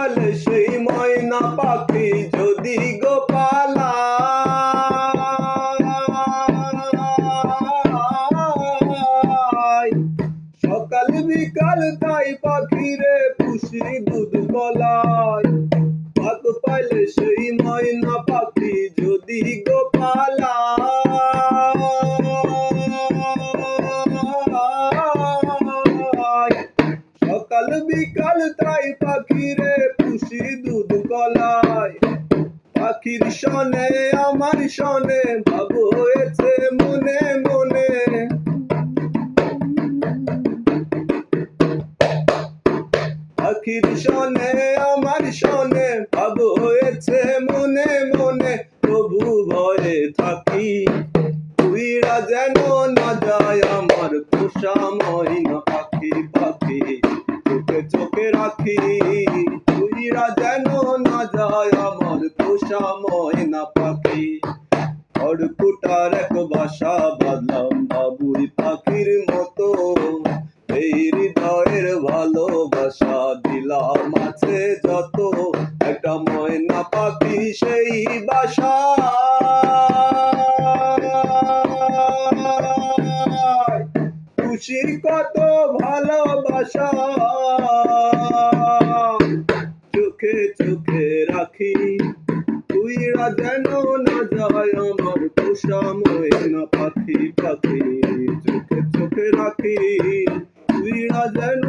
পালে সেই ময়না পাখি যদি গো পালায়, সকাল বিকাল তাই পাখিরে পুষি দুধ গলায়। পাক পাইলে সেই ময়না পাখি যদি গো পালায়, সকাল বিকাল তাই পাখিরে পুষি দুধ গলায়। পাখির শনে আমার শনে ভাব হয়েছে মনে মনে, পাখির শনে আমার শনে ভাব হয়েছে মনে মনে। তবু ভয়ে থাকি উইরা যেন না যায় আমার পোষা ময়না পাখি। পাখি চোখে চোখে রাখি উইরা যেন না যায় আমার পোষা ময়না পাখি। খড়কুটার এক বাসা বাঁধলাম বাবুই পাখির মতো, এই হৃদয়ের ভালোবাসা দিলাম আছে যত। একটা ময়না পাখি সেই বাসা, খুশির কত ভালোবাসা। চোখে চোখে রাখি উইরা যেন না যায় আমার পোষা ময়না পাখি। পাখি চোখে চোখে রাখি উইরা যেন